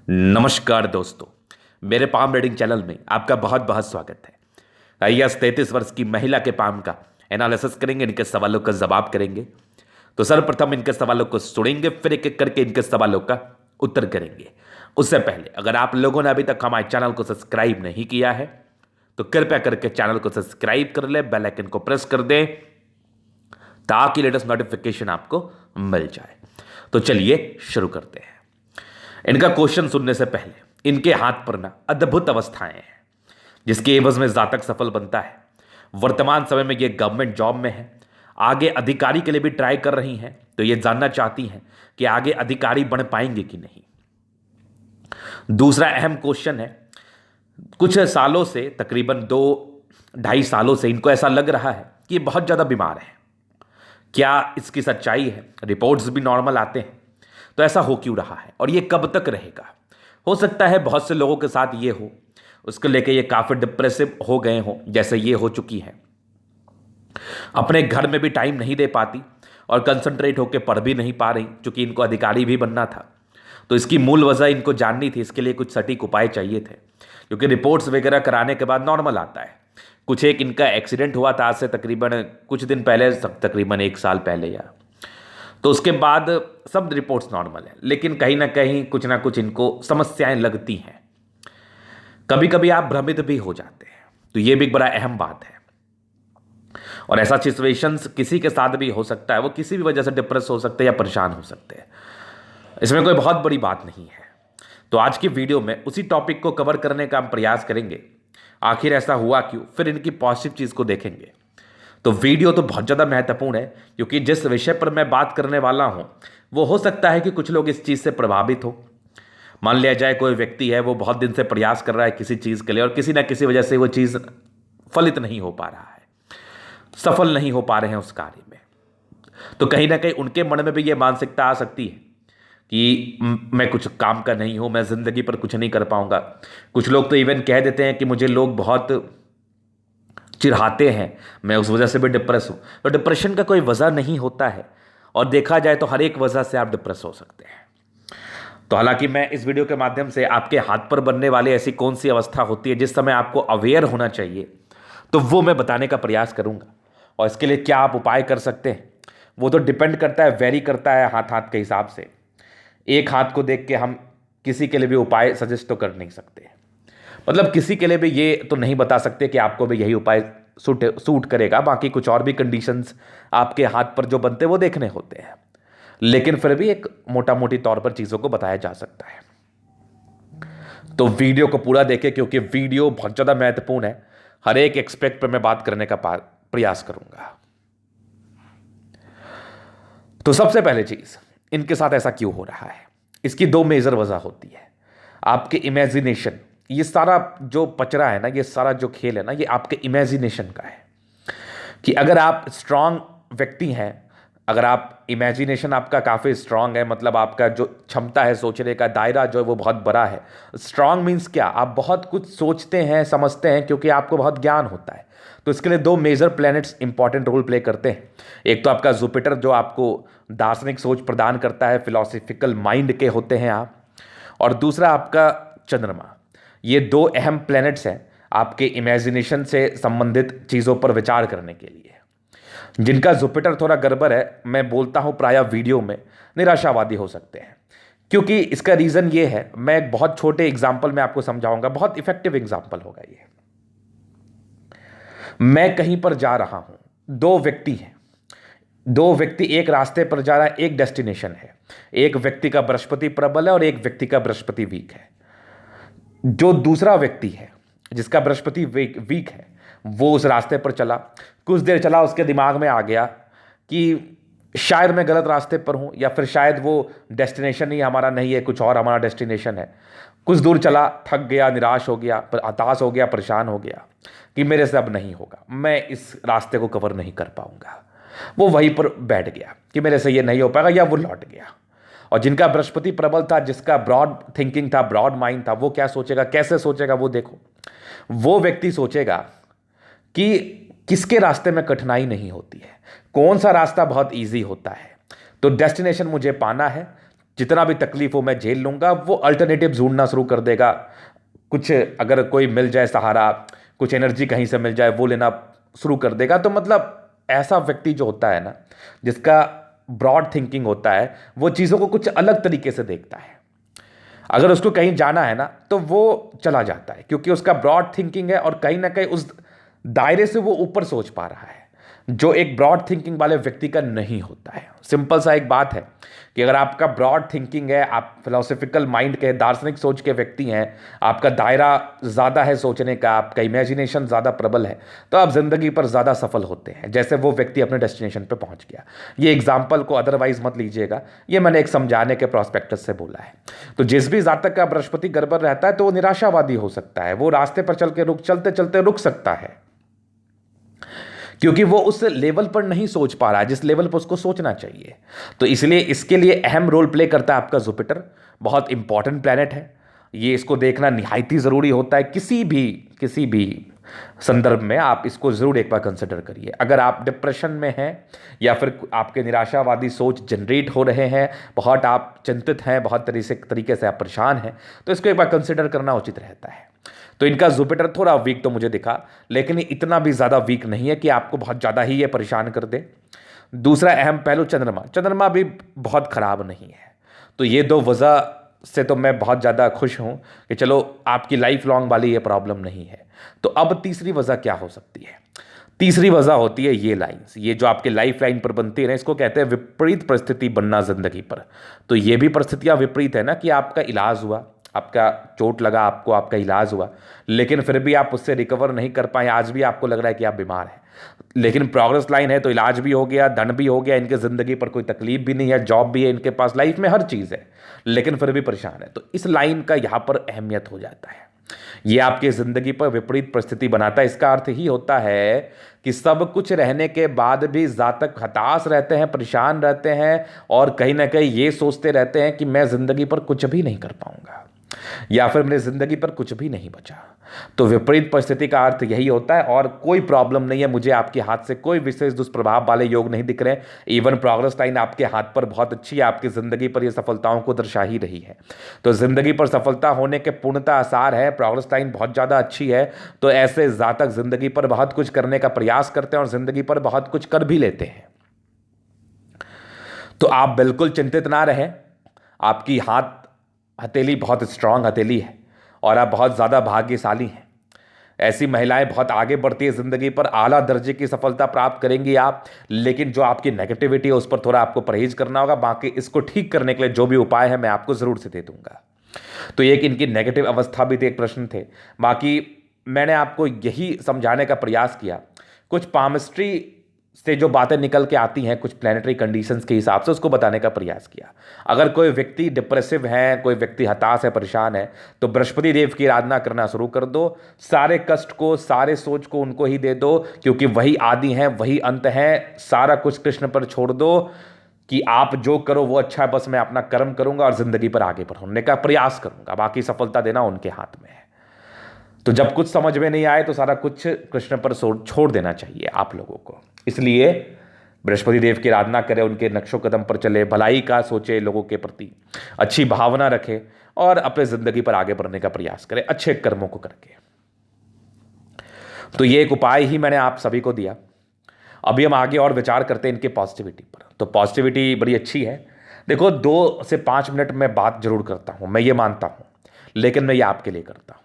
नमस्कार दोस्तों, मेरे पाम रीडिंग चैनल में आपका बहुत बहुत स्वागत है। आइए 33 वर्ष की महिला के पाम का एनालिसिस करेंगे, इनके सवालों का जवाब करेंगे। तो सर्वप्रथम इनके सवालों को सुनेंगे, फिर एक एक करके इनके सवालों का उत्तर करेंगे। उससे पहले अगर आप लोगों ने अभी तक हमारे चैनल को सब्सक्राइब नहीं किया है तो कृपया करके चैनल को सब्सक्राइब कर ले, बेल आइकन को प्रेस कर दें ताकि लेटेस्ट नोटिफिकेशन आपको मिल जाए। तो चलिए शुरू करते हैं। इनका क्वेश्चन सुनने से पहले इनके हाथ पर ना अद्भुत अवस्थाएं हैं जिसके एवज में जातक सफल बनता है। वर्तमान समय में ये गवर्नमेंट जॉब में है, आगे अधिकारी के लिए भी ट्राई कर रही हैं। तो ये जानना चाहती हैं कि आगे अधिकारी बन पाएंगे कि नहीं। दूसरा अहम क्वेश्चन है, कुछ सालों से तकरीबन 2-2.5 सालों से इनको ऐसा लग रहा है कि ये बहुत ज़्यादा बीमार है। क्या इसकी सच्चाई है? रिपोर्ट्स भी नॉर्मल आते हैं, तो ऐसा हो क्यों रहा है और ये कब तक रहेगा? हो सकता है बहुत से लोगों के साथ ये हो, उसको लेके ये काफ़ी डिप्रेसिव हो गए हों, जैसे ये हो चुकी है। अपने घर में भी टाइम नहीं दे पाती और कंसंट्रेट होकर पढ़ भी नहीं पा रही, क्योंकि इनको अधिकारी भी बनना था। तो इसकी मूल वजह इनको जाननी थी, इसके लिए कुछ सटीक उपाय चाहिए थे, क्योंकि रिपोर्ट्स वगैरह कराने के बाद नॉर्मल आता है। कुछ एक इनका एक्सीडेंट हुआ था आज से तकरीबन कुछ दिन पहले, तकरीबन 1 साल पहले या तो उसके बाद सब रिपोर्ट्स नॉर्मल है, लेकिन कहीं ना कुछ इनको समस्याएं लगती हैं। कभी कभी आप भ्रमित भी हो जाते हैं, तो ये भी एक बड़ा अहम बात है। और ऐसा सिचुएशंस किसी के साथ भी हो सकता है, वो किसी भी वजह से डिप्रेस हो सकते हैं या परेशान हो सकते हैं। इसमें कोई बहुत बड़ी बात नहीं है। तो आज की वीडियो में उसी टॉपिक को कवर करने का हम प्रयास करेंगे। आखिर ऐसा हुआ क्यों, फिर इनकी पॉजिटिव चीज़ को देखेंगे। तो वीडियो तो बहुत ज़्यादा महत्वपूर्ण है, क्योंकि जिस विषय पर मैं बात करने वाला हूं वो हो सकता है कि कुछ लोग इस चीज़ से प्रभावित हो। मान लिया जाए कोई व्यक्ति है, वो बहुत दिन से प्रयास कर रहा है किसी चीज़ के लिए और किसी ना किसी वजह से वो चीज़ फलित नहीं हो पा रहा है, सफल नहीं हो पा रहे हैं उस कार्य में। तो कहीं ना कहीं उनके मन में भी ये मानसिकता आ सकती है कि मैं कुछ काम का नहीं हूँ, मैं ज़िंदगी पर कुछ नहीं कर पाऊंगा। कुछ लोग तो इवन कह देते हैं कि मुझे लोग बहुत चिढ़ाते हैं, मैं उस वजह से भी डिप्रेस हूँ। तो डिप्रेशन का कोई वजह नहीं होता है, और देखा जाए तो हर एक वजह से आप डिप्रेस हो सकते हैं। तो हालांकि मैं इस वीडियो के माध्यम से आपके हाथ पर बनने वाली ऐसी कौन सी अवस्था होती है जिस समय आपको अवेयर होना चाहिए, तो वो मैं बताने का प्रयास करूंगा। और इसके लिए क्या आप उपाय कर सकते हैं वो तो डिपेंड करता है, वेरी करता है हाथ हाथ के हिसाब से। एक हाथ को देख के हम किसी के लिए भी उपाय सजेस्ट तो कर नहीं सकते। मतलब किसी के लिए भी ये तो नहीं बता सकते कि आपको भी यही उपाय सूट करेगा। बाकी कुछ और भी कंडीशंस आपके हाथ पर जो बनते हैं वो देखने होते हैं, लेकिन फिर भी एक मोटा मोटी तौर पर चीज़ों को बताया जा सकता है। तो वीडियो को पूरा देखें, क्योंकि वीडियो बहुत ज़्यादा महत्वपूर्ण है। हर एक एक्सपेक्ट पर मैं बात करने का प्रयास करूंगा। तो सबसे पहले चीज़, इनके साथ ऐसा क्यों हो रहा है, इसकी 2 मेजर वजह होती है। आपके इमेजिनेशन, ये सारा जो पचरा है ना, ये सारा जो खेल है ना, ये आपके इमेजिनेशन का है। कि अगर आप स्ट्रांग व्यक्ति हैं, अगर आप इमेजिनेशन आपका काफ़ी स्ट्रांग है, मतलब आपका जो क्षमता है सोचने का दायरा जो है वो बहुत बड़ा है। स्ट्रांग मीन्स क्या, आप बहुत कुछ सोचते हैं, समझते हैं, क्योंकि आपको बहुत ज्ञान होता है। तो इसके लिए 2 major planets important role play करते हैं। एक तो आपका जुपिटर, जो आपको दार्शनिक सोच प्रदान करता है, फिलोसफिकल माइंड के होते हैं आप। और दूसरा आपका चंद्रमा। ये 2 अहम प्लैनेट्स हैं आपके इमेजिनेशन से संबंधित चीज़ों पर विचार करने के लिए। जिनका जुपिटर थोड़ा गड़बड़ है, मैं बोलता हूं प्रायः वीडियो में निराशावादी हो सकते हैं। क्योंकि इसका रीज़न ये है, मैं एक बहुत छोटे एग्जाम्पल में आपको समझाऊंगा, बहुत इफेक्टिव एग्जाम्पल होगा ये। मैं कहीं पर जा रहा हूं, 2 व्यक्ति हैं, 2 व्यक्ति एक रास्ते पर जा रहा है, एक डेस्टिनेशन है। एक व्यक्ति का बृहस्पति प्रबल है और एक व्यक्ति का बृहस्पति वीक है। जो दूसरा व्यक्ति है जिसका बृहस्पति वीक है, वो उस रास्ते पर चला, कुछ देर चला, उसके दिमाग में आ गया कि शायद मैं गलत रास्ते पर हूँ, या फिर शायद वो डेस्टिनेशन ही हमारा नहीं है, कुछ और हमारा डेस्टिनेशन है। कुछ दूर चला, थक गया, निराश हो गया, हताश हो गया, परेशान हो गया कि मेरे से अब नहीं होगा, मैं इस रास्ते को कवर नहीं कर पाऊंगा। वो वहीं पर बैठ गया कि मेरे से ये नहीं हो पाएगा, या वो लौट गया। और जिनका बृहस्पति प्रबल था, जिसका ब्रॉड थिंकिंग था, ब्रॉड माइंड था, वो क्या सोचेगा, कैसे सोचेगा, वो देखो। वो व्यक्ति सोचेगा कि किसके रास्ते में कठिनाई नहीं होती है, कौन सा रास्ता बहुत इजी होता है। तो डेस्टिनेशन मुझे पाना है, जितना भी तकलीफ हो मैं झेल लूंगा, वो अल्टरनेटिव ढूंढना शुरू कर देगा। कुछ अगर कोई मिल जाए सहारा, कुछ एनर्जी कहीं से मिल जाए, वो लेना शुरू कर देगा। तो मतलब ऐसा व्यक्ति जो होता है ना, जिसका ब्रॉड थिंकिंग होता है, वो चीज़ों को कुछ अलग तरीके से देखता है। अगर उसको कहीं जाना है ना, तो वो चला जाता है, क्योंकि उसका ब्रॉड थिंकिंग है और कहीं ना कहीं उस दायरे से वो ऊपर सोच पा रहा है, जो एक ब्रॉड थिंकिंग वाले व्यक्ति का नहीं होता है। सिंपल सा एक बात है कि अगर आपका ब्रॉड थिंकिंग है, आप फिलोसफिकल माइंड के, दार्शनिक सोच के व्यक्ति हैं, आपका दायरा ज़्यादा है सोचने का, आपका इमेजिनेशन ज़्यादा प्रबल है, तो आप ज़िंदगी पर ज़्यादा सफल होते हैं, जैसे वो व्यक्ति अपने डेस्टिनेशन पे पहुंच गया। ये एग्जाम्पल को अदरवाइज मत लीजिएगा, ये मैंने एक समझाने के प्रोस्पेक्टस से बोला है। तो जिस भी जातक का बृहस्पति गड़बड़ रहता है, तो वो निराशावादी हो सकता है, वो रास्ते पर चलते चलते रुक सकता है, क्योंकि वो उस लेवल पर नहीं सोच पा रहा है जिस लेवल पर उसको सोचना चाहिए। तो इसलिए इसके लिए अहम रोल प्ले करता है आपका जुपिटर। बहुत इंपॉर्टेंट प्लैनेट है ये, इसको देखना निहायती ज़रूरी होता है। किसी भी संदर्भ में आप इसको ज़रूर एक बार कंसिडर करिए। अगर आप डिप्रेशन में हैं या फिर आपके निराशावादी सोच जनरेट हो रहे हैं, बहुत आप चिंतित हैं, बहुत तरीके से आप परेशान हैं, तो इसको एक बार कंसिडर करना उचित रहता है। तो इनका जुपिटर थोड़ा वीक तो मुझे दिखा, लेकिन इतना भी ज़्यादा वीक नहीं है कि आपको बहुत ज़्यादा ही ये परेशान कर दे। दूसरा अहम पहलू चंद्रमा भी बहुत ख़राब नहीं है। तो ये दो वजह से तो मैं बहुत ज़्यादा खुश हूँ कि चलो आपकी लाइफ लॉन्ग वाली ये प्रॉब्लम नहीं है। तो अब तीसरी वजह क्या हो सकती है? तीसरी वजह होती है ये लाइंस, ये जो आपके लाइफ लाइन पर बनती है ना, इसको कहते हैं विपरीत परिस्थिति बनना जिंदगी पर। तो ये भी परिस्थितियाँ विपरीत है ना, कि आपका इलाज हुआ, आपका चोट लगा, आपको आपका इलाज हुआ, लेकिन फिर भी आप उससे रिकवर नहीं कर पाए, आज भी आपको लग रहा है कि आप बीमार हैं। लेकिन प्रोग्रेस लाइन है तो इलाज भी हो गया, धन भी हो गया, इनके ज़िंदगी पर कोई तकलीफ भी नहीं है, जॉब भी है इनके पास, लाइफ में हर चीज़ है, लेकिन फिर भी परेशान है। तो इस लाइन का यहाँ पर अहमियत हो जाता है। ये आपकी ज़िंदगी पर विपरीत परिस्थिति बनाता है। इसका अर्थ ही होता है कि सब कुछ रहने के बाद भी जातक हताश रहते हैं, परेशान रहते हैं, और कहीं ना कहीं ये सोचते रहते हैं कि मैं ज़िंदगी पर कुछ भी नहीं कर पाऊंगा, या फिर मेरी जिंदगी पर कुछ भी नहीं बचा। तो विपरीत परिस्थिति का अर्थ यही होता है। और कोई प्रॉब्लम नहीं है, मुझे आपके हाथ से कोई विशेष दुष्प्रभाव वाले योग नहीं दिख रहे। इवन प्रोग्रेस लाइन आपके हाथ पर बहुत अच्छी है, आपकी जिंदगी पर यह सफलताओं को दर्शा ही रही है। तो जिंदगी पर सफलता होने के पूर्णतः आसार है, प्रोग्रेस लाइन बहुत ज़्यादा अच्छी है। तो ऐसे जातक जिंदगी पर बहुत कुछ करने का प्रयास करते हैं और जिंदगी पर बहुत कुछ कर भी लेते हैं। तो आप बिल्कुल चिंतित ना रहें, आपकी हथेली बहुत स्ट्रांग हथेली है और आप बहुत ज़्यादा भाग्यशाली हैं। ऐसी महिलाएं बहुत आगे बढ़ती है ज़िंदगी पर, आला दर्जे की सफलता प्राप्त करेंगी आप। लेकिन जो आपकी नेगेटिविटी है उस पर थोड़ा आपको परहेज करना होगा। बाकी इसको ठीक करने के लिए जो भी उपाय है मैं आपको ज़रूर से दे दूंगा। तो एक इनकी नेगेटिव अवस्था भी थे, एक प्रश्न थे। बाकी मैंने आपको यही समझाने का प्रयास किया, कुछ पामिस्ट्री से जो बातें निकल के आती हैं कुछ प्लानिटरी कंडीशंस के हिसाब से, उसको बताने का प्रयास किया। अगर कोई व्यक्ति डिप्रेसिव है, कोई व्यक्ति हताश है, परेशान है, तो बृहस्पति देव की आराधना करना शुरू कर दो। सारे कष्ट को, सारे सोच को उनको ही दे दो, क्योंकि वही आदि हैं, वही अंत हैं। सारा कुछ कृष्ण पर छोड़ दो कि आप जो करो वो अच्छा है, बस मैं अपना कर्म करूंगा और जिंदगी पर आगे बढ़ने का प्रयास करूंगा, बाकी सफलता देना उनके हाथ में है। तो जब कुछ समझ में नहीं आए तो सारा कुछ कृष्ण पर छोड़ देना चाहिए आप लोगों को। इसलिए बृहस्पति देव की आराधना करें, उनके नक्शो कदम पर चले, भलाई का सोचे, लोगों के प्रति अच्छी भावना रखें और अपने जिंदगी पर आगे बढ़ने का प्रयास करें अच्छे कर्मों को करके। तो ये एक उपाय ही मैंने आप सभी को दिया। अभी हम आगे और विचार करते हैं इनके पॉजिटिविटी पर। तो पॉजिटिविटी बड़ी अच्छी है। देखो, 2 से 5 मिनट में बात जरूर करता हूं, मैं ये मानता हूं, लेकिन मैं ये आपके लिए करता हूं।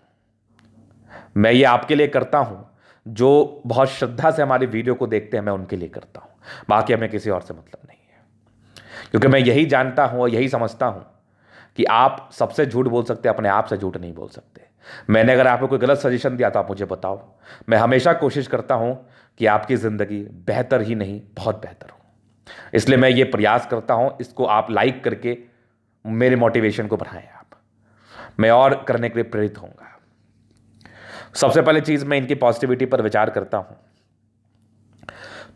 मैं ये आपके लिए करता हूं जो बहुत श्रद्धा से हमारी वीडियो को देखते हैं, मैं उनके लिए करता हूं। बाकी हमें किसी और से मतलब नहीं है, क्योंकि मैं यही जानता हूं और यही समझता हूं कि आप सबसे झूठ बोल सकते हैं, अपने आप से झूठ नहीं बोल सकते। मैंने अगर आपको कोई गलत सजेशन दिया तो आप मुझे बताओ। मैं हमेशा कोशिश करता हूं कि आपकी ज़िंदगी बेहतर ही नहीं, बहुत बेहतर हो। इसलिए मैं ये प्रयास करता हूं, इसको आप लाइक करके मेरे मोटिवेशन को बढ़ाएं। आप, मैं और करने के लिए प्रेरित होऊंगा। सबसे पहले चीज़ मैं इनकी पॉजिटिविटी पर विचार करता हूं।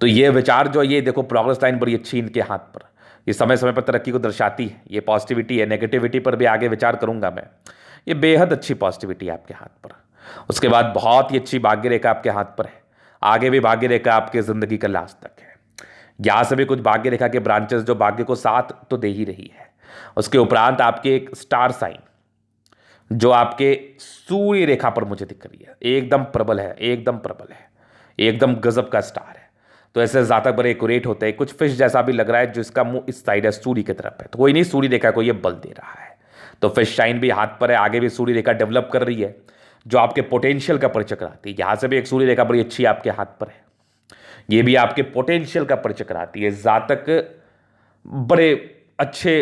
तो ये विचार जो, ये देखो प्रोग्रेस लाइन बड़ी अच्छी इनके हाथ पर, ये समय समय पर तरक्की को दर्शाती है, ये पॉजिटिविटी है। नेगेटिविटी पर भी आगे विचार करूंगा मैं। ये बेहद अच्छी पॉजिटिविटी है आपके हाथ पर। उसके बाद बहुत ही अच्छी भाग्य रेखा आपके हाथ पर है। आगे भी भाग्य रेखा आपके ज़िंदगी का लास्ट तक है। यहाँ से भी कुछ भाग्य रेखा के ब्रांचेस जो भाग्य को साथ तो दे ही रही है। उसके उपरांत आपके एक स्टार साइन जो आपके सूर्य रेखा पर मुझे दिख रही है, एकदम प्रबल है, एकदम प्रबल है, एकदम गजब का स्टार है। तो ऐसे जातक बड़े एक्यूरेट होते हैं। कुछ फिश जैसा भी लग रहा है, जो इसका मुंह इस साइड है, सूर्य की तरफ है, तो कोई नहीं, सूर्य रेखा को ये बल दे रहा है। तो फिश साइन भी हाथ पर है, आगे भी सूर्य रेखा डेवलप कर रही है, जो आपके पोटेंशियल का परिचय कराती है। यहां से भी एक सूर्य रेखा बड़ी अच्छी आपके हाथ पर है, ये भी आपके पोटेंशियल का परिचय कराती है। जातक बड़े अच्छे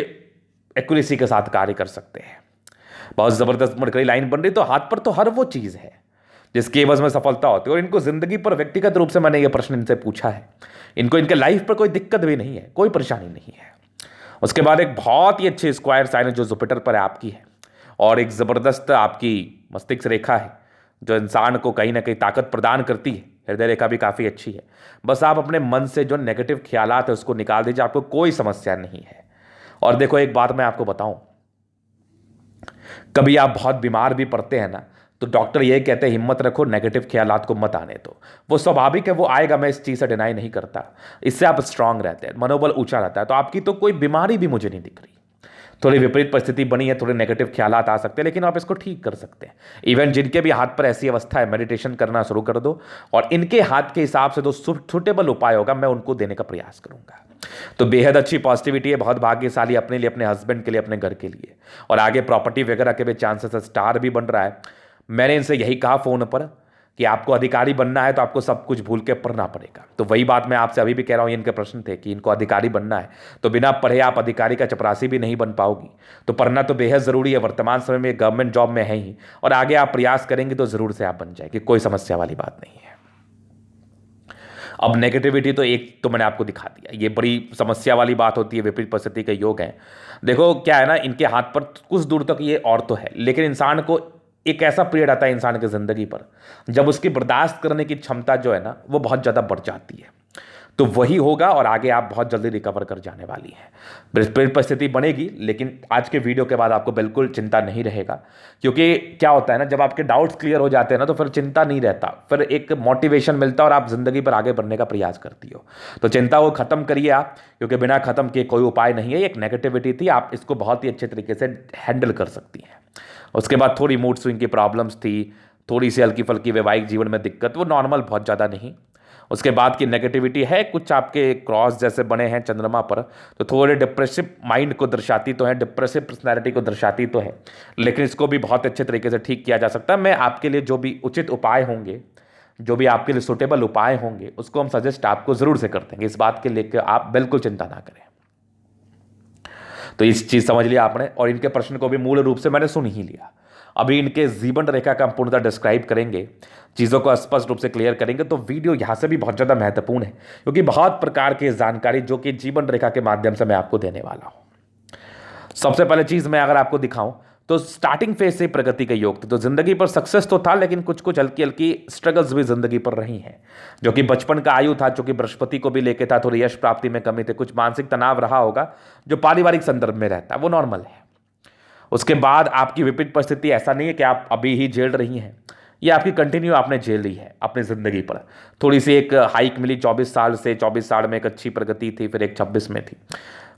एक्यूरेसी के साथ कार्य कर सकते हैं। बहुत जबरदस्त मरकरी लाइन बन रही, तो हाथ पर तो हर वो चीज है जिसके एवज में सफलता होती है। और इनको जिंदगी पर व्यक्तिगत रूप से मैंने ये प्रश्न इनसे पूछा है, इनको इनके लाइफ पर कोई दिक्कत भी नहीं है, कोई परेशानी नहीं है। उसके बाद एक बहुत ही अच्छे स्क्वायर साइन है जो जुपिटर पर आपकी है, और एक जबरदस्त आपकी मस्तिष्क रेखा है जो इंसान को कहीं ना कहीं ताकत प्रदान करती है। हृदय रेखा भी काफी अच्छी है। बस आप अपने मन से जो नेगेटिव ख्यालात है उसको निकाल दीजिए, आपको कोई समस्या नहीं है। और देखो एक बात मैं आपको बताऊं, कभी आप बहुत बीमार भी पड़ते हैं ना, तो डॉक्टर ये कहते हैं हिम्मत रखो, नेगेटिव ख्यालात को मत आने दो। वो स्वाभाविक है, वो आएगा, मैं इस चीज़ से डिनाई नहीं करता। इससे आप स्ट्रांग रहते हैं, मनोबल ऊंचा रहता है। तो आपकी तो कोई बीमारी भी मुझे नहीं दिख रही। थोड़ी विपरीत परिस्थिति बनी है, थोड़े नेगेटिव ख्यालात आ सकते हैं, लेकिन आप इसको ठीक कर सकते हैं। इवन जिनके भी हाथ पर ऐसी अवस्था है, मेडिटेशन करना शुरू कर दो, और इनके हाथ के हिसाब से जो सुटेबल उपाय होगा मैं उनको देने का प्रयास करूंगा। तो बेहद अच्छी पॉजिटिविटी है, बहुत भाग्यशाली अपने लिए, अपने हस्बैंड के लिए, अपने घर के लिए। और आगे प्रॉपर्टी वगैरह के भी चांसेस है, स्टार भी बन रहा है। मैंने इनसे यही कहा फोन पर कि आपको अधिकारी बनना है तो आपको सब कुछ भूल के पढ़ना पड़ेगा। तो वही बात मैं आपसे अभी भी कह रहा हूँ, इनके प्रश्न थे कि इनको अधिकारी बनना है, तो बिना पढ़े आप अधिकारी का चपरासी भी नहीं बन पाओगी। तो पढ़ना तो बेहद ज़रूरी है, वर्तमान समय में गवर्नमेंट जॉब में है ही, और आगे आप प्रयास करेंगे तो ज़रूर से आप बन जाएंगे, कोई समस्या वाली बात नहीं है। अब नेगेटिविटी तो एक तो मैंने आपको दिखा दिया, ये बड़ी समस्या वाली बात होती है, विपरीत परिस्थिति के योग हैं। देखो क्या है ना, इनके हाथ पर कुछ दूर तक ये और तो है, लेकिन इंसान को एक ऐसा पीरियड आता है इंसान की जिंदगी पर जब उसकी बर्दाश्त करने की क्षमता जो है ना वो बहुत ज़्यादा बढ़ जाती है। तो वही होगा, और आगे आप बहुत जल्दी रिकवर कर जाने वाली हैं। विपरीत परिस्थिति बनेगी, लेकिन आज के वीडियो के बाद आपको बिल्कुल चिंता नहीं रहेगा। क्योंकि क्या होता है ना, जब आपके डाउट्स क्लियर हो जाते हैं ना, तो फिर चिंता नहीं रहता, फिर एक मोटिवेशन मिलता है और आप जिंदगी पर आगे बढ़ने का प्रयास करती हो। तो चिंता को खत्म करिए आप, क्योंकि बिना खत्म किए कोई उपाय नहीं है। एक नेगेटिविटी थी, आप इसको बहुत ही अच्छे तरीके से हैंडल कर सकती हैं। उसके बाद थोड़ी मूड स्विंग की प्रॉब्लम्स थी, थोड़ी सी हल्की फल्की वैवाहिक जीवन में दिक्कत, वो नॉर्मल, बहुत ज़्यादा नहीं। उसके बाद की नेगेटिविटी है, कुछ आपके क्रॉस जैसे बने हैं चंद्रमा पर, तो थोड़े डिप्रेसिव माइंड को दर्शाती तो है, डिप्रेसिव पर्सनैलिटी को दर्शाती तो है, लेकिन इसको भी बहुत अच्छे तरीके से ठीक किया जा सकता है। मैं आपके लिए जो भी उचित उपाय होंगे, जो भी आपके लिए सुटेबल उपाय होंगे, उसको हम सजेस्ट आपको ज़रूर से कर देंगे। इस बात के लेकर आप बिल्कुल चिंता ना करें। तो इस चीज़ समझ लिया आपने, और इनके प्रश्न को भी मूल रूप से मैंने सुन ही लिया। अभी इनके जीवन रेखा का हम पूर्णतः डिस्क्राइब करेंगे, चीज़ों को स्पष्ट रूप से क्लियर करेंगे। तो वीडियो यहाँ से भी बहुत ज़्यादा महत्वपूर्ण है, क्योंकि बहुत प्रकार की जानकारी जो कि जीवन रेखा के माध्यम से मैं आपको देने वाला हूँ। सबसे पहले चीज़ मैं अगर आपको दिखाऊं तो स्टार्टिंग फेज से प्रगति के योग थे, तो जिंदगी पर सक्सेस तो था, लेकिन कुछ कुछ हल्की हल्की स्ट्रगल्स भी जिंदगी पर रही हैं। जो कि बचपन का आयु था, जो कि बृहस्पति को भी लेके था, थोड़ी यश प्राप्ति में कमी थी, कुछ मानसिक तनाव रहा होगा जो पारिवारिक संदर्भ में रहता है, वो नॉर्मल है। उसके बाद आपकी विपरीत परिस्थिति ऐसा नहीं है कि आप अभी ही झेल रही हैं, ये आपकी कंटिन्यू आपने झेल ली है अपनी ज़िंदगी पर। थोड़ी सी एक हाइक मिली 24 साल से, 24 साल में एक अच्छी प्रगति थी, फिर एक 26 में थी,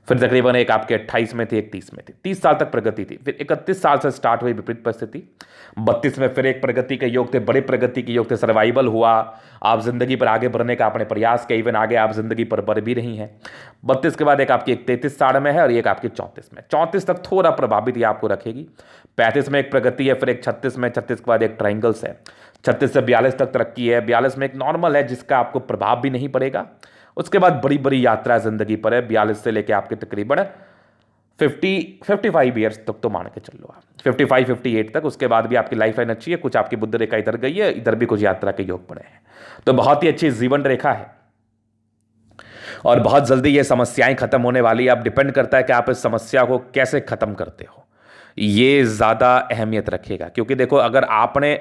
फिर तकरीबन एक आपके 28 में थी, एक 30 में थी, 30 साल तक प्रगति थी, फिर 31 साल से स्टार्ट हुई विपरीत परिस्थिति, 32 में फिर एक प्रगति के योग थे, बड़े प्रगति के योग थे, सर्वाइवल हुआ, आप जिंदगी पर आगे बढ़ने का आपने प्रयास किया, इवन आगे आप जिंदगी पर बढ़ भी रही हैं। 32 के बाद एक आपकी एक 33 साल में है, और एक आपकी 34 में, 34 तक थोड़ा प्रभावित ये आपको रखेगी। 35 में एक प्रगति है, फिर एक 36 में, 36 के बाद एक ट्राइंगल्स है, 36 से 42 तक तरक्की है, 42 में एक नॉर्मल है जिसका आपको प्रभाव भी नहीं पड़ेगा। उसके बाद बड़ी बड़ी यात्रा जिंदगी पर है, 42 से लेके आपके तकरीबन 55 ईयर्स तक तो मान के चल लो आप, 55-58 तक। उसके बाद भी आपकी लाइफ लाइन अच्छी है, कुछ आपकी बुद्ध रेखा इधर गई है, इधर भी कुछ यात्रा के योग पड़े हैं, तो बहुत ही अच्छी जीवन रेखा है। और बहुत जल्दी ये समस्याएं खत्म होने वाली है। अब डिपेंड करता है कि आप इस समस्या को कैसे खत्म करते हो, ये ज़्यादा अहमियत रखेगा। क्योंकि देखो, अगर आपने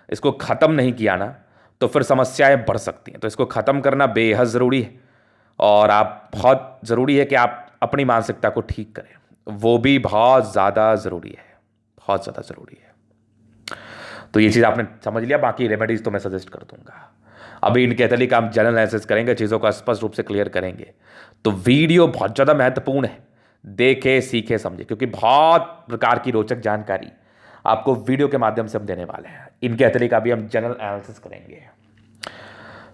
इसको ख़त्म नहीं किया ना, तो फिर समस्याएं बढ़ सकती हैं। तो इसको ख़त्म करना बेहद ज़रूरी है, और आप बहुत ज़रूरी है कि आप अपनी मानसिकता को ठीक करें, वो भी बहुत ज़्यादा ज़रूरी है, बहुत ज़्यादा ज़रूरी है। तो ये चीज़ आपने समझ लिया, बाकी रेमेडीज़ तो मैं सजेस्ट कर दूंगा। अभी इनके तरीके हम जनरल एनालिसिस करेंगे, चीज़ों को स्पष्ट रूप से क्लियर करेंगे। तो वीडियो बहुत ज़्यादा महत्वपूर्ण है, देखे सीखे समझे, क्योंकि बहुत प्रकार की रोचक जानकारी आपको वीडियो के माध्यम से हम देने वाले हैं। इनके एथली का भी हम जनरल एनालिसिस करेंगे।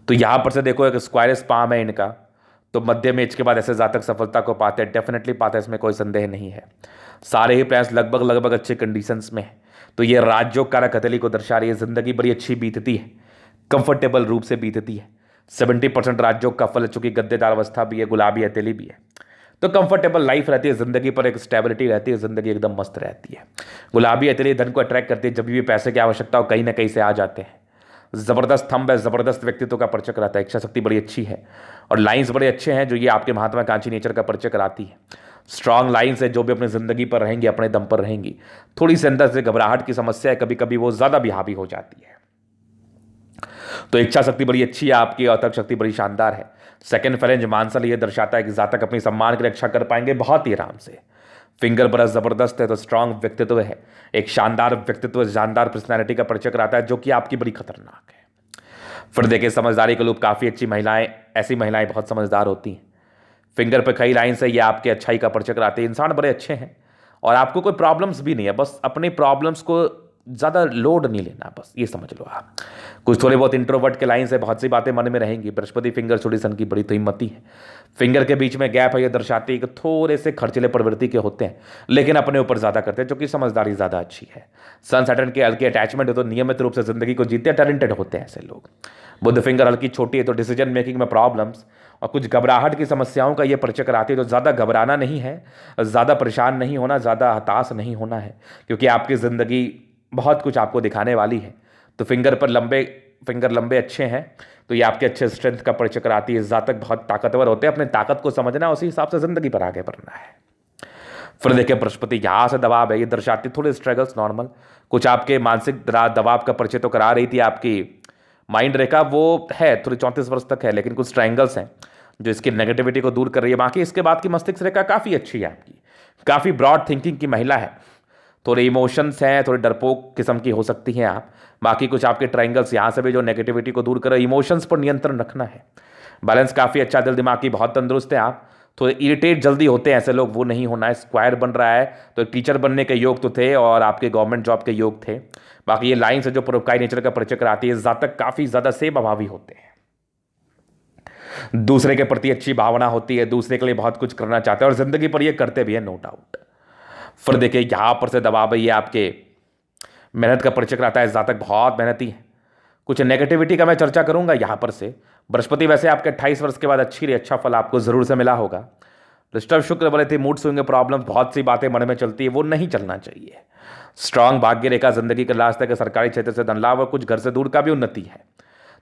तो यहां पर से देखो एक स्क्वायर स्पाम है इनका, तो मध्यम एज के बाद ऐसे जातक सफलता को पाते हैं, डेफिनेटली पाते हैं, इसमें कोई संदेह नहीं है। सारे ही प्लान्स लगभग लगभग अच्छे कंडीशंस में है। तो ये राजयोग कारक हथेली को दर्शा रही है, जिंदगी बड़ी अच्छी बीतती है, कंफर्टेबल रूप से बीतती है। 70% राजयोग का फल है, चूंकि गद्देदार अवस्था भी है, गुलाबी हथेली भी है, तो कंफर्टेबल लाइफ रहती है, जिंदगी पर एक स्टेबिलिटी रहती है, जिंदगी एकदम मस्त रहती है। गुलाबी हथेली धन को अट्रैक्ट करती है, जब भी पैसे की आवश्यकता हो कहीं ना कहीं से आ जाते हैं। जबरदस्त थंब है, जबरदस्त व्यक्तित्व का परिचय कराता है, इच्छा शक्ति बड़ी अच्छी है और लाइंस बड़े अच्छे हैं जो ये आपके महात्माकांक्षी नेचर का परिचय कराती है। स्ट्रांग लाइंस है, जो भी अपनी जिंदगी पर रहेंगी, अपने दम पर रहेंगी। थोड़ी सी अंदर से घबराहट की समस्या है, कभी कभी वो ज्यादा भी हावी हो जाती है। तो इच्छा शक्ति बड़ी अच्छी है आपकी और तर्क शक्ति बड़ी शानदार है। सेकंड फेरेंज मानसल ये दर्शाता है कि जातक अपनी सम्मान की रक्षा कर पाएंगे बहुत ही आराम से। फिंगर बड़ा जबरदस्त है, तो स्ट्रांग व्यक्तित्व है, एक शानदार व्यक्तित्व, शानदार पर्सनैलिटी का परिचय कराता है, जो कि आपकी बड़ी खतरनाक है। फिर देखिए समझदारी के लोग काफी अच्छी महिलाएं, ऐसी महिलाएं बहुत समझदार होती हैं। फिंगर पे कई लाइन से ये आपके अच्छाई का परिचय कराते हैं। इंसान बड़े अच्छे हैं और आपको कोई प्रॉब्लम्स भी नहीं है, बस अपनी प्रॉब्लम्स को ज़्यादा लोड नहीं लेना, बस ये समझ लो आप। कुछ थोड़े बहुत इंट्रोवर्ट के लाइन से बहुत सी बातें मन में रहेंगी। बृहस्पति फिंगर छोटी सन की बड़ी तो हिम्मती है। फिंगर के बीच में गैप है, ये दर्शाती है कि थोड़े से खर्चीले प्रवृत्ति के होते हैं, लेकिन अपने ऊपर ज़्यादा करते हैं, जो कि समझदारी ज़्यादा अच्छी है। सन सैटर्न के हल्की अटैचमेंट है, तो नियमित रूप से जिंदगी को जीते, टैलेंटेड होते हैं ऐसे लोग। बुध फिंगर हल्की छोटी है, तो डिसीजन मेकिंग में प्रॉब्लम्स और कुछ घबराहट की समस्याओं का ये परिचय कराती है। तो ज़्यादा घबराना नहीं है, ज़्यादा परेशान नहीं होना, ज़्यादा हताश नहीं होना है, क्योंकि आपकी ज़िंदगी बहुत कुछ आपको दिखाने वाली है। तो फिंगर लंबे अच्छे हैं, तो ये आपके अच्छे स्ट्रेंथ का परिचय कराती है। जातक बहुत ताकतवर होते हैं, अपने ताकत को समझना, उसी हिसाब से जिंदगी पर आगे बढ़ना है। फिर देखिए बृहस्पति यहाँ से दबाव है, ये दर्शाती थोड़े स्ट्रगल्स नॉर्मल, कुछ आपके मानसिक दबाव का परिचय तो करा रही थी। आपकी माइंड रेखा वो है थोड़ी 34 वर्ष तक है, लेकिन कुछ ट्रायंगल्स हैं जो इसकी नेगेटिविटी को दूर कर रही है। बाकी इसके बाद की मस्तिष्क रेखा काफ़ी अच्छी है आपकी, काफ़ी ब्रॉड थिंकिंग की महिला है। थोड़े इमोशंस हैं, थोड़ी डरपोक किस्म की हो सकती हैं आप। बाकी कुछ आपके ट्रायंगल्स यहाँ से भी जो नेगेटिविटी को दूर कर रहे, इमोशंस पर नियंत्रण रखना है। बैलेंस काफ़ी अच्छा, दिल दिमाग की बहुत तंदुरुस्त है आप। थोड़े इरिटेट जल्दी होते हैं ऐसे लोग, वो नहीं होना है। स्क्वायर बन रहा है, तो टीचर बनने के योग तो थे और आपके गवर्नमेंट जॉब के योग थे। बाकी ये लाइन से जो परोपकारी नेचर का परिचय कराती है, जातक काफ़ी ज़्यादा सेवा भावी होते हैं, दूसरे के प्रति अच्छी भावना होती है, दूसरे के लिए बहुत कुछ करना चाहते हैं और जिंदगी पर ये करते भी हैं, नो डाउट। फिर देखिए यहां पर से दबाव है, ये आपके मेहनत का परिचय कराता है। जातक बहुत मेहनती है। कुछ नेगेटिविटी का मैं चर्चा करूंगा यहां पर से। बृहस्पति वैसे आपके 28 वर्ष के बाद अच्छा फल आपको जरूर से मिला होगा। डिस्टर्ब शुक्र बने थे, मूड स्विंग प्रॉब्लम, बहुत सी बातें मन में चलती है, वो नहीं चलना चाहिए। स्ट्रांग भाग्य रेखा, जिंदगी का लास्ट है कि सरकारी क्षेत्र से धन लाभ और कुछ घर से दूर का भी उन्नति है।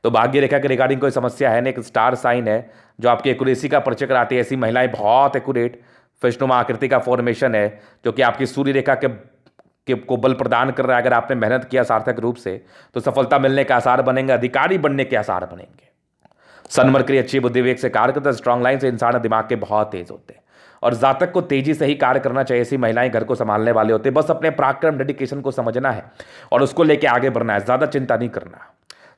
तो भाग्य रेखा के रिगार्डिंग कोई समस्या है नहीं। एक स्टार साइन है जो आपकी एक्यूरेसी का परिचय कराती है। ऐसी महिलाएं बहुत एक्यूरेट, फिशनुमा आकृति का फॉर्मेशन है, जो कि आपकी सूर्य रेखा के को बल प्रदान कर रहा है। अगर आपने मेहनत किया सार्थक रूप से, तो सफलता मिलने के आसार बनेंगे, अधिकारी बनने के आसार बनेंगे। सन मरकरी अच्छी बुद्धि विवेक से कार्य करता है। स्ट्रांग लाइन से इंसान दिमाग के बहुत तेज होते हैं और जातक को तेजी से ही कार्य करना चाहिए। ऐसी महिलाएं घर को संभालने वाले होते हैं, बस अपने पराक्रम डेडिकेशन को समझना है और उसको लेके आगे बढ़ना है, ज्यादा चिंता नहीं करना।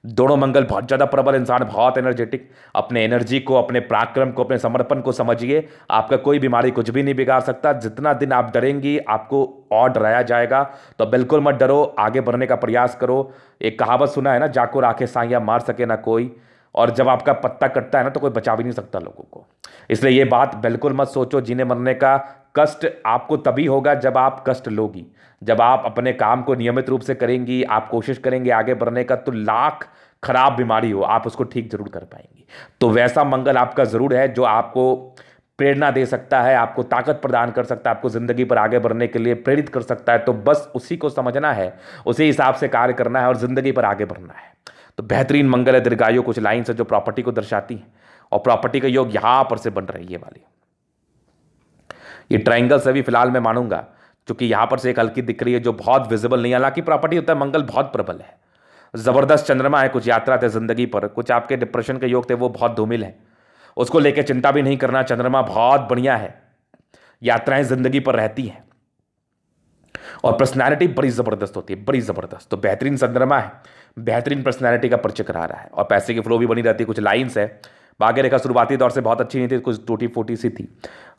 दोनों मंगल बहुत ज्यादा प्रबल, इंसान बहुत एनर्जेटिक, अपने एनर्जी को, अपने पराक्रम को, अपने समर्पण को समझिए। आपका कोई बीमारी कुछ भी नहीं बिगाड़ सकता। जितना दिन आप डरेंगी, आपको और डराया जाएगा, तो बिल्कुल मत डरो, आगे बढ़ने का प्रयास करो। एक कहावत सुना है ना, जाको राखे साइया मार सके ना कोई, और जब आपका पत्ता कटता है ना, तो कोई बचा भी नहीं सकता लोगों को। इसलिए ये बात बिल्कुल मत सोचो। जीने मरने का कष्ट आपको तभी होगा जब आप कष्ट लोगी, जब आप अपने काम को नियमित रूप से करेंगी, आप कोशिश करेंगे आगे बढ़ने का, तो लाख खराब बीमारी हो, आप उसको ठीक जरूर कर पाएंगी। तो वैसा मंगल आपका जरूर है जो आपको प्रेरणा दे सकता है, आपको ताकत प्रदान कर सकता है, आपको जिंदगी पर आगे बढ़ने के लिए प्रेरित कर सकता है। तो बस उसी को समझना है, उसी हिसाब से कार्य करना है और जिंदगी पर आगे बढ़ना है। तो बेहतरीन मंगल है। दीर्घायु कुछ लाइन्स है जो प्रॉपर्टी को दर्शाती है और प्रॉपर्टी का योग यहां पर से बन रही है। ये वाली ये ट्रायंगल से भी फिलहाल मैं मानूंगा, क्योंकि यहां पर से एक हल्की दिख रही है जो बहुत विजिबल नहीं है। हालांकि प्रॉपर्टी होता है, मंगल बहुत प्रबल है, जबरदस्त चंद्रमा है, कुछ यात्रा थे जिंदगी पर, कुछ आपके डिप्रेशन के योग थे वो बहुत धूमिल है, उसको लेकर चिंता भी नहीं करना। चंद्रमा बहुत बढ़िया है, यात्राएं जिंदगी पर रहती हैं और पर्सनैलिटी बड़ी जबरदस्त होती है, बड़ी जबरदस्त। तो बेहतरीन चंद्रमा है, बेहतरीन पर्सनैलिटी का परिचय करा रहा है और पैसे की फ्लो भी बनी रहती है। कुछ लाइन्स है, भाग्य रेखा शुरुआती दौर से बहुत अच्छी नहीं थी, कुछ टूटी फूटी सी थी।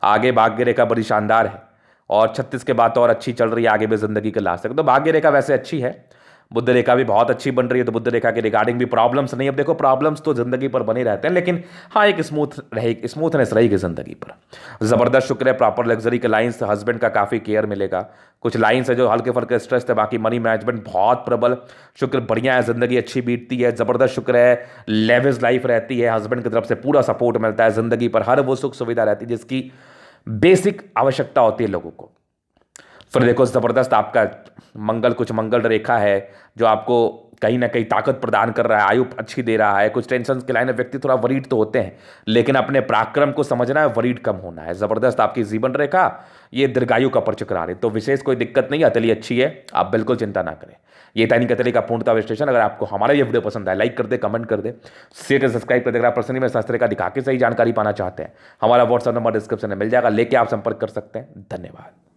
आगे भाग्य रेखा बड़ी शानदार है और 36 के बाद तो और अच्छी चल रही है आगे भी जिंदगी के लास्ट तक। तो भाग्य रेखा वैसे अच्छी है, बुध रेखा भी बहुत अच्छी बन रही है, तो बुध रेखा के रिगार्डिंग भी प्रॉब्लम्स नहीं। अब देखो प्रॉब्लम्स तो जिंदगी पर बने रहते हैं, लेकिन हाँ एक स्मूथनेस रहेगी जिंदगी पर। जबरदस्त शुक्र है, प्रॉपर लग्जरी के लाइन्स, हस्बैंड का काफी केयर मिलेगा। कुछ लाइन्स है जो हल्के फुल्के स्ट्रेस थे, बाकी मनी मैनेजमेंट बहुत प्रबल। शुक्र बढ़िया है, जिंदगी अच्छी बीतती है, जबरदस्त शुक्र है, लेविश लाइफ रहती है, हस्बैंड की तरफ से पूरा सपोर्ट मिलता है, जिंदगी पर हर वो सुख सुविधा रहती है जिसकी बेसिक आवश्यकता होती है लोगों को। फिर देखो जबरदस्त आपका मंगल, कुछ मंगल रेखा है जो आपको कहीं ना कहीं ताकत प्रदान कर रहा है, आयु अच्छी दे रहा है। कुछ टेंशन के लाइन में व्यक्ति थोड़ा वरीड तो होते हैं, लेकिन अपने पराक्रम को समझना है, वरीड कम होना है। जबरदस्त आपकी जीवन रेखा ये दीर्घायु का पर्च करा रही, तो विशेष कोई दिक्कत नहीं, अतली अच्छी है, आप बिल्कुल चिंता ना करें। ये दैनिक अतली का पूर्णता विश्लेषण। अगर आपको हमारा ये वीडियो पसंद आए, लाइक कर दे, कमेंट कर दे, शेयर कर, सब्सक्राइब कर दे। अगर आप पर्सनली में शास्त्र का दिखा के सही जानकारी पाना चाहते हैं, हमारा व्हाट्सएप नंबर डिस्क्रिप्शन में मिल जाएगा, लेके आप संपर्क कर सकते हैं। धन्यवाद।